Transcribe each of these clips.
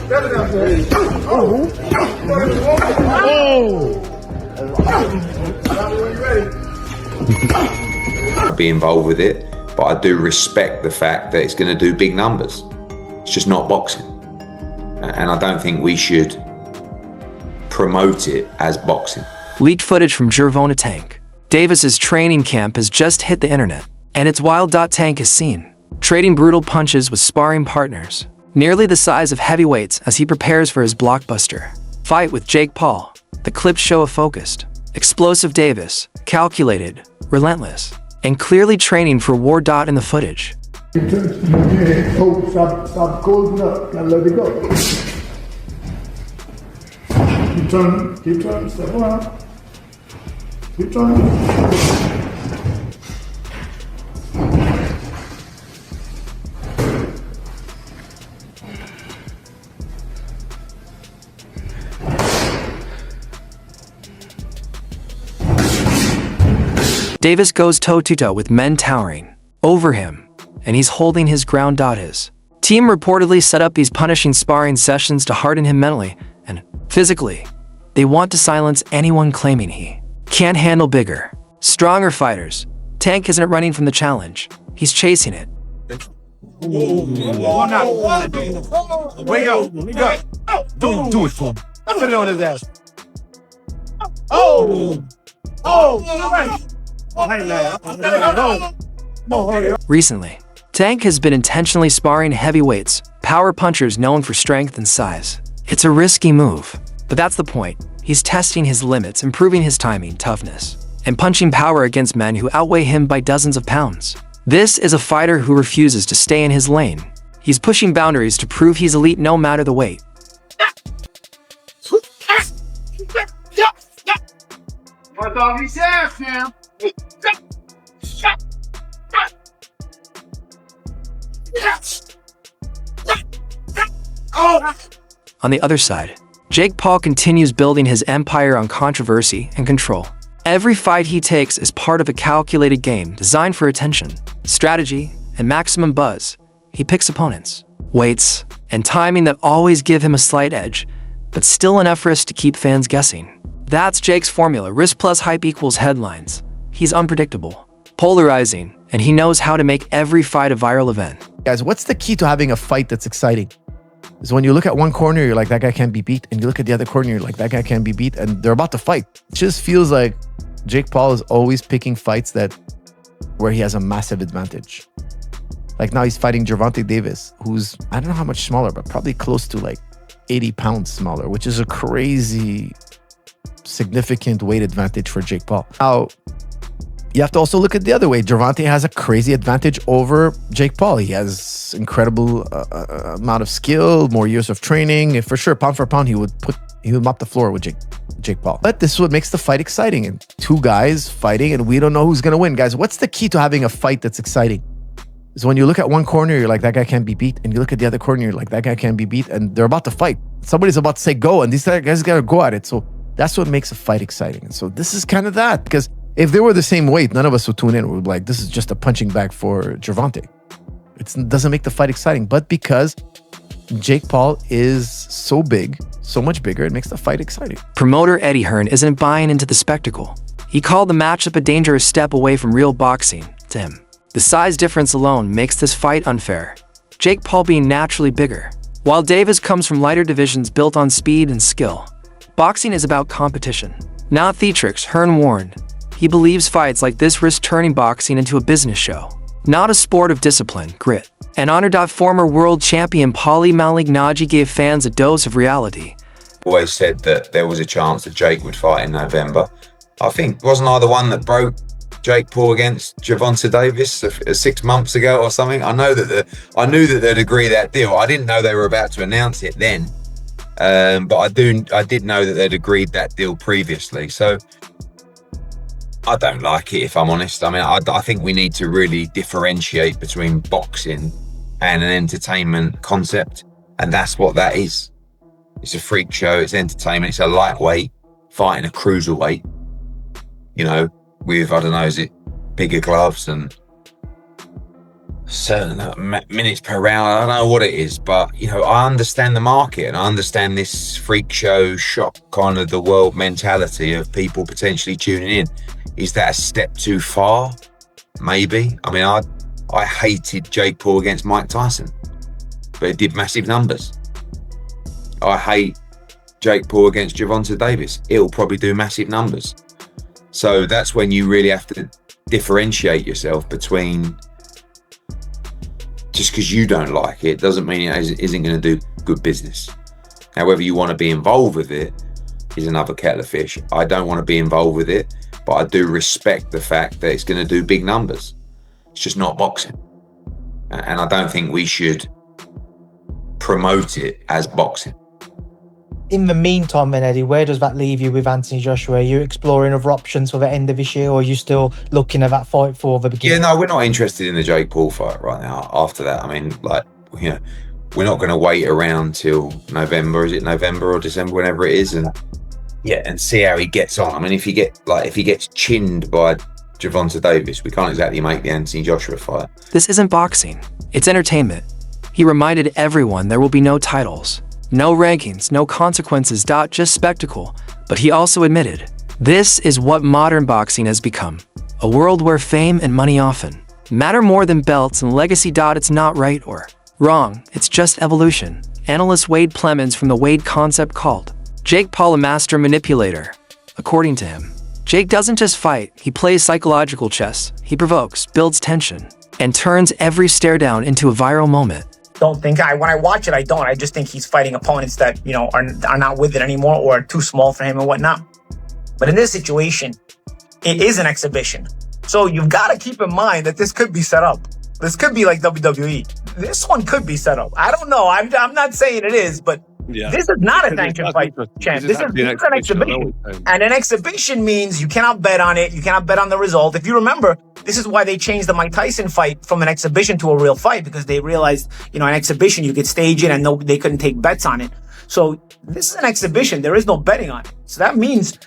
Be involved with it, but I do respect the fact that it's going to do big numbers. It's just not boxing, and I don't think we should promote it as boxing. Leaked footage from Gervonta Tank. Davis's training camp has just hit the internet, and it's wild. Tank is seen trading brutal punches with sparring partners, nearly the size of heavyweights, as he prepares for his blockbuster fight with Jake Paul. The clips show a focused, explosive Davis, calculated, relentless, and clearly training for war. In the footage, Stop closing up, gotta let it go. Keep turning, step around. Keep turning. Davis goes toe-to-toe with men towering over him, and he's holding his ground. His team reportedly set up these punishing sparring sessions to harden him mentally and physically. They want to silence anyone claiming he can't handle bigger, stronger fighters. Tank isn't running from the challenge. He's chasing it. Wake up. Do it for him. Put it on his ass. Recently, Tank has been intentionally sparring heavyweights, power punchers known for strength and size. It's a risky move, but that's the point. He's testing his limits, improving his timing, toughness, and punching power against men who outweigh him by dozens of pounds. This is a fighter who refuses to stay in his lane. He's pushing boundaries to prove he's elite no matter the weight. On the other side, Jake Paul continues building his empire on controversy and control. Every fight he takes is part of a calculated game designed for attention, strategy, and maximum buzz. He picks opponents, weights, and timing that always give him a slight edge, but still enough risk to keep fans guessing. That's Jake's formula. Risk plus hype equals headlines. He's unpredictable, polarizing, and he knows how to make every fight a viral event. Guys, what's the key to having a fight that's exciting? Is when you look at one corner, you're like, that guy can't be beat. And you look at the other corner, you're like, that guy can't be beat. And they're about to fight. It just feels like Jake Paul is always picking fights where he has a massive advantage. Like now he's fighting Gervonta Davis, who's, I don't know how much smaller, but probably close to like 80 pounds smaller, which is a crazy, significant weight advantage for Jake Paul. Now, you have to also look at the other way. Gervonta has a crazy advantage over Jake Paul. He has incredible amount of skill, more years of training. And for sure, pound for pound, he would mop the floor with Jake Paul. But this is what makes the fight exciting. And two guys fighting, and we don't know who's going to win. Guys, what's the key to having a fight that's exciting? Is when you look at one corner, you're like, that guy can't be beat. And you look at the other corner, you're like, that guy can't be beat. And they're about to fight. Somebody's about to say go, and these guys got to go at it. So that's what makes a fight exciting. And so this is kind of that. Because if they were the same weight, none of us would tune in. We'd be like, this is just a punching bag for Gervonta. It doesn't make the fight exciting. But because Jake Paul is so big, so much bigger, it makes the fight exciting. Promoter Eddie Hearn isn't buying into the spectacle. He called the matchup a dangerous step away from real boxing to him. The size difference alone makes this fight unfair. Jake Paul being naturally bigger, while Davis comes from lighter divisions built on speed and skill. Boxing is about competition, not theatrics, Hearn warned. He believes fights like this risk turning boxing into a business show, not a sport of discipline, grit, and honor. Former world champion Paulie Malignaggi gave fans a dose of reality. Always said that there was a chance that Jake would fight in November. I think, wasn't I the one that broke Jake Paul against Gervonta Davis 6 months ago or something? I knew that they'd agree that deal. I didn't know they were about to announce it then, but I did know that they'd agreed that deal previously. So I don't like it, if I'm honest. I mean, I think we need to really differentiate between boxing and an entertainment concept, and that's what that is. It's a freak show, it's entertainment, it's a lightweight fighting a cruiserweight, you know, with, I don't know, is it bigger gloves and certain minutes per round. I don't know what it is, but I understand the market and I understand this freak show shock kind of the world mentality of people potentially tuning in. Is that a step too far? Maybe. I mean, I hated Jake Paul against Mike Tyson, but it did massive numbers. I hate Jake Paul against Gervonta Davis. It'll probably do massive numbers. So that's when you really have to differentiate yourself between, just because you don't like it doesn't mean it isn't going to do good business. Now, whether you want to be involved with it is another kettle of fish. I don't want to be involved with it, but I do respect the fact that it's going to do big numbers. It's just not boxing. And I don't think we should promote it as boxing. In the meantime, then, Eddie, where does that leave you with Anthony Joshua? Are you exploring other options for the end of this year, or are you still looking at that fight for the beginning? Yeah, no, we're not interested in the Jake Paul fight right now. After that, I mean, we're not going to wait around till November. Is it November or December, whenever it is, and see how he gets on. I mean, if he gets chinned by Gervonta Davis, we can't exactly make the Anthony Joshua fight. This isn't boxing. It's entertainment. He reminded everyone there will be no titles, no rankings, no consequences, just spectacle. But he also admitted, this is what modern boxing has become. A world where fame and money often matter more than belts and legacy. It's not right or wrong. It's just evolution. Analyst Wade Plemons from the Wade Concept called Jake Paul a master manipulator. According to him, Jake doesn't just fight, he plays psychological chess. He provokes, builds tension, and turns every stare down into a viral moment. Don't think when I watch it, I don't. I just think he's fighting opponents that, are not with it anymore or are too small for him and whatnot. But in this situation, it is an exhibition. So you've got to keep in mind that this could be set up. This could be like WWE. This one could be set up. I don't know. I'm not saying it is, but this is not a sanctioned fight, champ. This is an exhibition. And an exhibition means you cannot bet on it. You cannot bet on the result. If you remember, this is why they changed the Mike Tyson fight from an exhibition to a real fight, because they realized, an exhibition, you could stage it and they couldn't take bets on it. So this is an exhibition. There is no betting on it. So that means,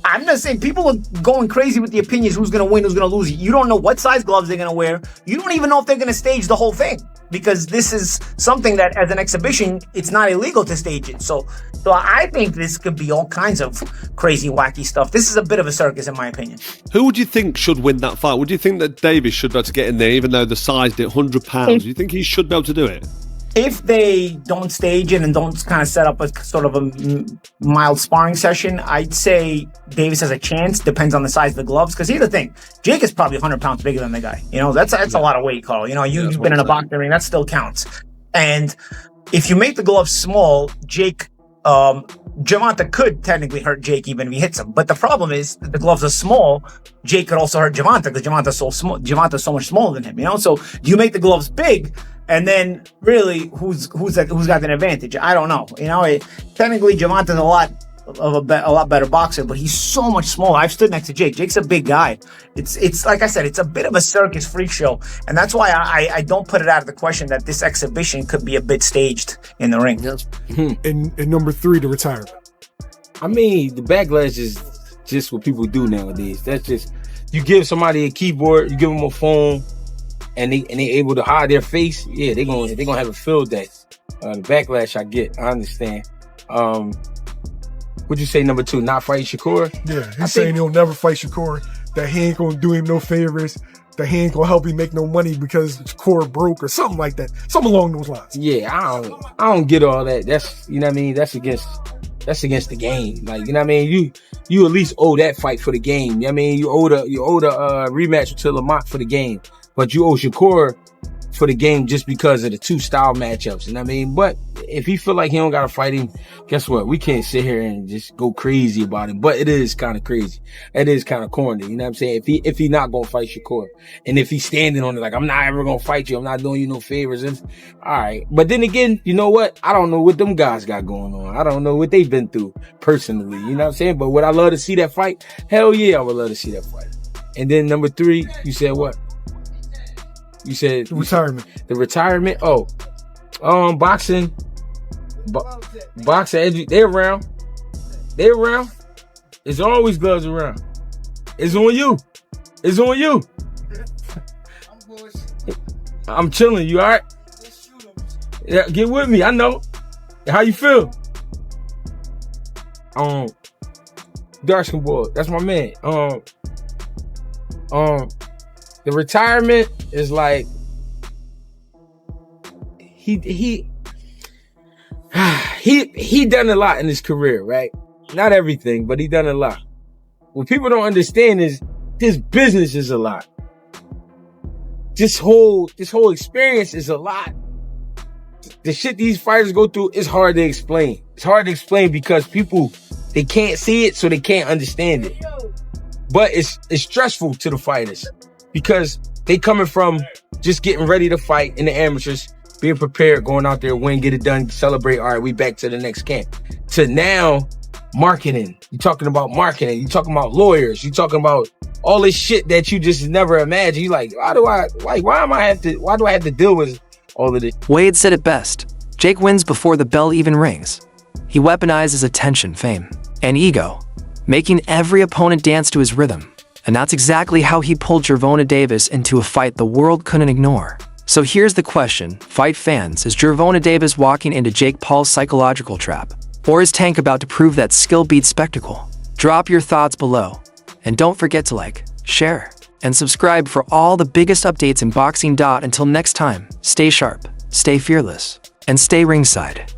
I'm not saying people are going crazy with the opinions, who's going to win, who's going to lose. You don't know what size gloves they're going to wear. You don't even know if they're going to stage the whole thing, because this is something that as an exhibition, it's not illegal to stage it. So I think this could be all kinds of crazy, wacky stuff. This is a bit of a circus, in my opinion. Who would you think should win that fight? Would you think that Davis should be able to get in there, even though the size did 100 pounds? Do you think he should be able to do it? If they don't stage it and don't kind of set up a sort of a mild sparring session, I'd say Davis has a chance. Depends on the size of the gloves. Because here's the thing, Jake is probably 100 pounds bigger than the guy. That's a lot of weight, Carl. You've been in a boxing ring, that still counts. And if you make the gloves small, Gervonta could technically hurt Jake even if he hits him. But the problem is, the gloves are small. Jake could also hurt Gervonta because Gervonta's so small. Gervonta's so much smaller than him. So do you make the gloves big? And then really, who's got an advantage? I don't know. Technically, Gervonta's a lot better boxer, but he's so much smaller. I've stood next to Jake. Jake's a big guy. It's like I said, it's a bit of a circus freak show, and that's why I don't put it out of the question that this exhibition could be a bit staged in the ring. And number 3, the retirement. I mean, the backlash is just what people do nowadays. That's just, you give somebody a keyboard, you give them a phone, and they able to hide their face. Yeah, they're gonna have a field day. The backlash I get, I understand. What'd you say, number 2, not fight Shakur? Yeah, he's saying he'll never fight Shakur, that he ain't gonna do him no favors, that he ain't gonna help him make no money because Shakur broke or something like that. Something along those lines. Yeah, I don't get all that. That's, you know what I mean? That's against the game. Like, you know what I mean? You at least owe that fight for the game. You know what I mean? You owe the rematch to Lamont for the game. But you owe Shakur for the game just because of the 2 style matchups. You know what I mean? But if he feel like he don't got to fight him, guess what? We can't sit here and just go crazy about him. But it is kind of crazy. It is kind of corny. You know what I'm saying? If he not going to fight Shakur, and if he's standing on it like, I'm not ever going to fight you, I'm not doing you no favors. And, all right. But then again, you know what? I don't know what them guys got going on. I don't know what they've been through personally. You know what I'm saying? But would I love to see that fight? Hell yeah, I would love to see that fight. And then number 3, you said what? You said the retirement. The retirement. Oh, boxing. Boxing. They're around. There's always gloves around. It's on you. I'm chilling. You all right? Yeah, get with me. I know. How you feel? Dark skin boy. That's my man. The retirement is like he done a lot in his career, right? Not everything, but he done a lot. What people don't understand is this business is a lot. This whole experience is a lot. The shit these fighters go through is hard to explain. It's hard to explain because people, they can't see it, so they can't understand it. But it's stressful to the fighters because they coming from just getting ready to fight in the amateurs, being prepared, going out there, win, get it done, celebrate. All right, we back to the next camp. To now, marketing. You're talking about marketing. You're talking about lawyers. You're talking about all this shit that you just never imagined. You like, why do I have to deal with all of this? Wade said it best. Jake wins before the bell even rings. He weaponizes attention, fame, and ego, making every opponent dance to his rhythm. And that's exactly how he pulled Gervonta Davis into a fight the world couldn't ignore. So here's the question, fight fans, is Gervonta Davis walking into Jake Paul's psychological trap? Or is Tank about to prove that skill beats spectacle? Drop your thoughts below. And don't forget to like, share, and subscribe for all the biggest updates in boxing. Until next time, stay sharp, stay fearless, and stay ringside.